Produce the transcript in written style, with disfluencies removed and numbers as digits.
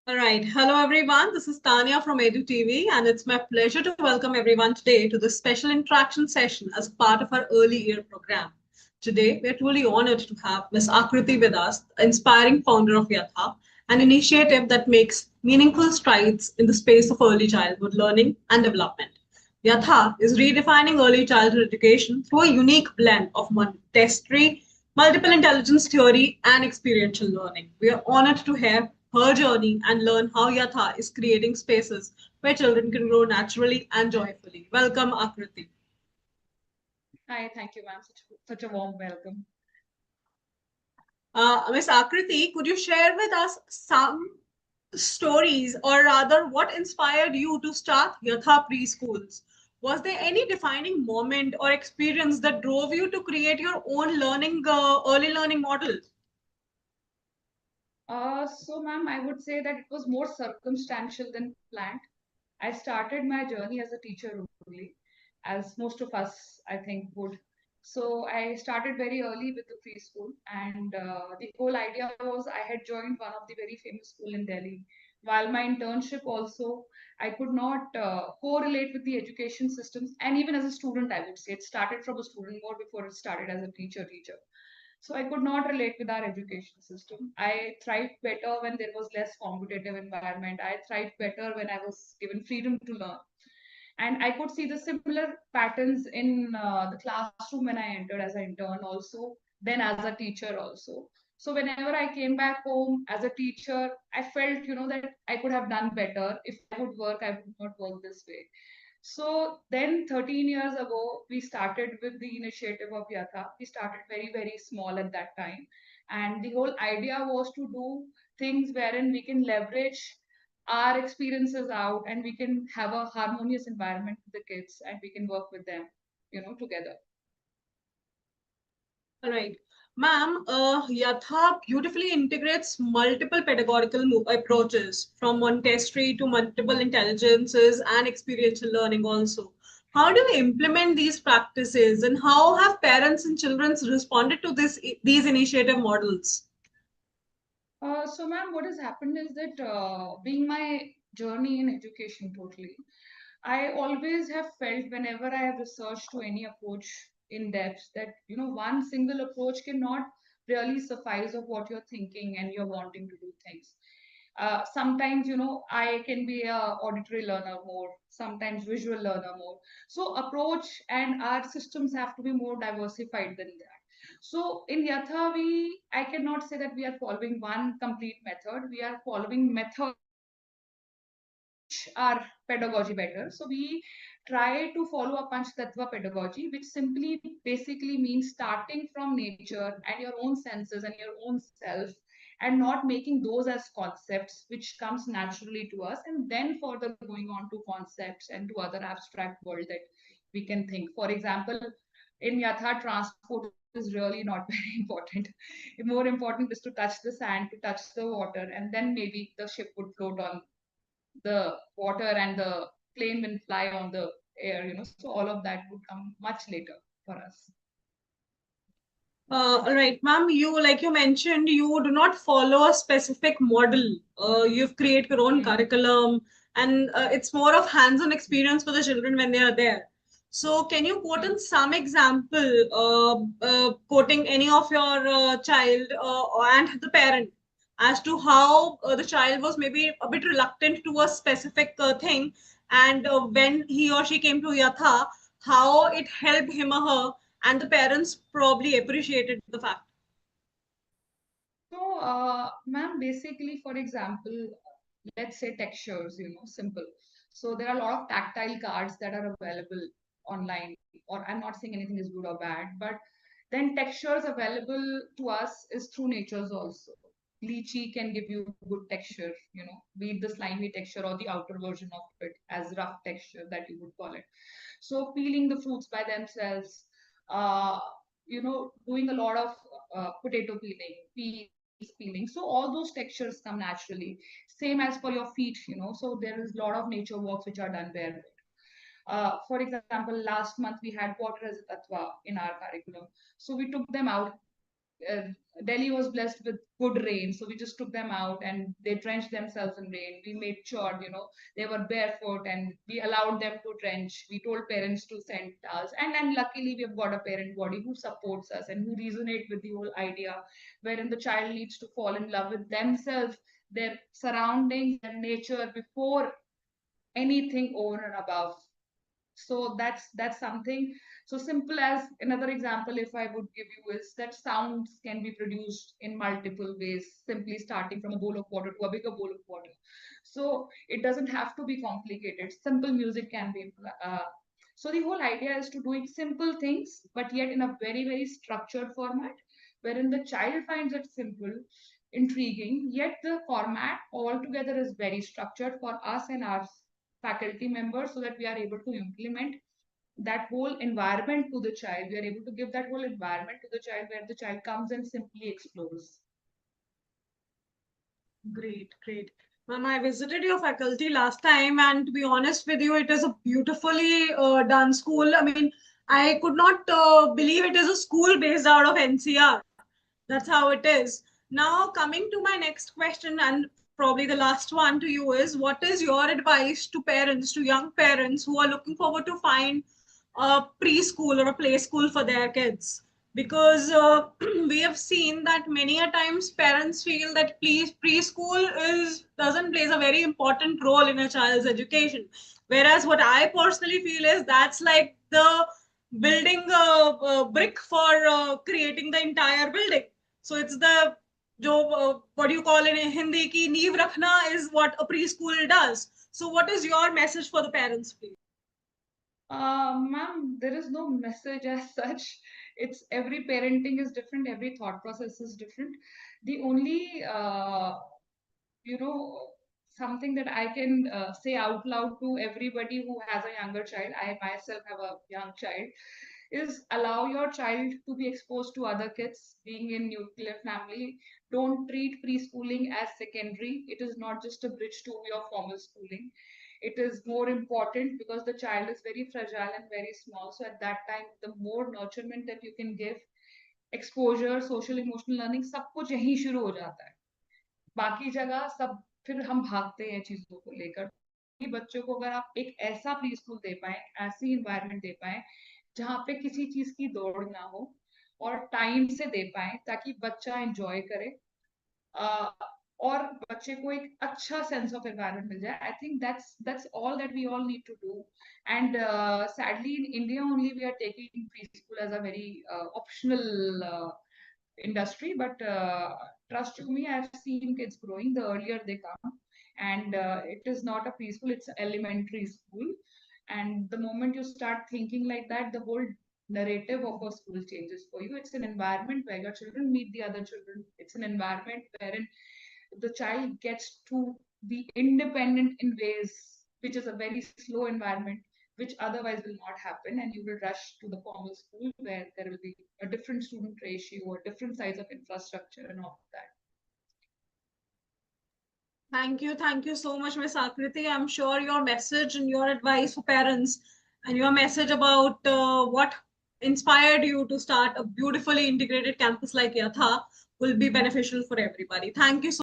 All right. Hello, everyone. This is Tanya from EduTV, and it's my pleasure to welcome everyone today to this special interaction session as part of our early year program. Today, we're truly honored to have Ms. Aakriti with us, the inspiring founder of Yatha, an initiative that makes meaningful strides in the space of early childhood learning and development. Yatha is redefining early childhood education through a unique blend of Montessori, multiple intelligence theory, and experiential learning. We are honored to hear her journey and learn how Yatha is creating spaces where children can grow naturally and joyfully. Welcome, Akriti. Hi, thank you, ma'am. Such a warm welcome. Ms. Akriti, could you share with us some stories, or rather, what inspired you to start Yatha preschools? Was there any defining moment or experience that drove you to create your own early learning model? Ma'am, I would say that it was more circumstantial than planned. I started my journey as a teacher only, as most of us, I think, would. So I started very early with the preschool, and the whole idea was I had joined one of the very famous school in Delhi. While my internship also, I could not correlate with the education systems, and even as a student, I would say it started from a student more before it started as a teacher. So I could not relate with our education system. I thrived better when there was less competitive environment. I thrived better when I was given freedom to learn. And I could see the similar patterns in the classroom when I entered as an intern also, then as a teacher also. So whenever I came back home as a teacher, I felt, that I could have done better. If I would work, I would not work this way. So then 13 years ago, we started with the initiative of Yatha. We started very, very small at that time. And the whole idea was to do things wherein we can leverage our experiences out and we can have a harmonious environment with the kids and we can work with them, together. All right. Ma'am, Yatha beautifully integrates multiple pedagogical approaches from Montessori to multiple intelligences and experiential learning also. How do we implement these practices, and how have parents and children responded to these initiative models? Ma'am, what has happened is that being my journey in education totally, I always have felt whenever I have researched to any approach in depth that, one single approach cannot really suffice of what you're thinking and you're wanting to do things. Sometimes, I can be a auditory learner more, sometimes visual learner more. So approach and our systems have to be more diversified than that. So in Yatha, I cannot say that we are following one complete method. We are following methods our pedagogy better. So we try to follow a Panch Tattva pedagogy, which simply basically means starting from nature and your own senses and your own self, and not making those as concepts, which comes naturally to us, and then further going on to concepts and to other abstract world that we can think. For example, in Yatha, transport is really not very important. More important is to touch the sand, to touch the water, and then maybe the ship would float on the water and the plane will fly on the air. So all of that would come much later for us. All right, ma'am, like you mentioned, you do not follow a specific model. You've created your own Hmm. curriculum, and it's more of hands-on experience for the children when they are there. So, can you quote Hmm. in some example, quoting any of your child and the parent as to how the child was maybe a bit reluctant to a specific thing, and when he or she came to Yatha, how it helped him or her, and the parents probably appreciated the fact. So, ma'am, basically, for example, let's say textures, simple. So there are a lot of tactile cards that are available online, or I'm not saying anything is good or bad, but then textures available to us is through natures also. Lychee can give you good texture, be it the slimy texture or the outer version of it as rough texture that you would call it. So peeling the fruits by themselves, doing a lot of potato peeling, peas peeling. So all those textures come naturally. Same as for your feet, so there is a lot of nature walks which are done barefoot. For example, last month we had water as a tattva in our curriculum. So we took them out Delhi was blessed with good rain, so we just took them out and they drenched themselves in rain. We made sure, they were barefoot and we allowed them to drench. We told parents to send towels, and luckily we have got a parent body who supports us and who resonate with the whole idea, wherein the child needs to fall in love with themselves, their surroundings, their nature before anything over and above. So that's something so simple. As another example, if I would give you, is that sounds can be produced in multiple ways, simply starting from a bowl of water to a bigger bowl of water. So it doesn't have to be complicated. Simple music can be so the whole idea is to doing simple things but yet in a very very structured format, wherein the child finds it simple, intriguing, yet the format altogether is very structured for us and our faculty members, so that we are able to implement that whole environment to the child. We are able to give that whole environment to the child where the child comes and simply explores. Great, great. Ma'am, I visited your faculty last time, and to be honest with you, it is a beautifully done school. I mean, I could not believe it is a school based out of NCR. That's how it is. Now, coming to my next question, and probably the last one to you, is what is your advice to parents, to young parents who are looking forward to find a preschool or a play school for their kids? Because we have seen that many a times parents feel that preschool is doesn't plays a very important role in a child's education, whereas what I personally feel is that's like the building a brick for creating the entire building. So it's the what do you call in Hindi ki neev rakhna is what a preschool does. So what is your message for the parents, please? Ma'am, there is no message as such. It's every parenting is different, every thought process is different. The only, you know, something that I can say out loud to everybody who has a younger child, I myself have a young child, is allow your child to be exposed to other kids. Being in nuclear family, don't treat preschooling as secondary. It is not just a bridge to your formal schooling. It is more important because the child is very fragile and very small. So at that time, the more nurturement that you can give, exposure, social emotional learning, सब कुछ यहीं शुरू हो जाता है. बाकी जगह सब फिर हम भागते हैं चीजों को लेकर. कि बच्चों को अगर आप एक ऐसा प्री स्कूल दे पाए, ऐसी इन्वायरमेंट दे पाए जहाँ पे किसी चीज की दौड़ ना हो, और टाइम से दे पाए ताकि बच्चा एंजॉय करे, और बच्चे को एक अच्छा सेंस ऑफ एनवायरनमेंट मिल जाए. I think that's all that we all need to do. And sadly in India only we are taking pre school as a very optional industry, but trust to me, I've seen kids growing the earlier they come, and it is not a preschool, it's elementary school. And the moment you start thinking like that, the whole narrative of a school changes for you. It's an environment where your children meet the other children. It's an environment wherein the child gets to be independent in ways which is a very slow environment, which otherwise will not happen, and you will rush to the formal school where there will be a different student ratio, a different size of infrastructure, and all of that. Thank you so much, Ms. Akriti. I'm sure your message and your advice for parents and your message about what inspired you to start a beautifully integrated campus like Yatha will be beneficial for everybody. Thank you so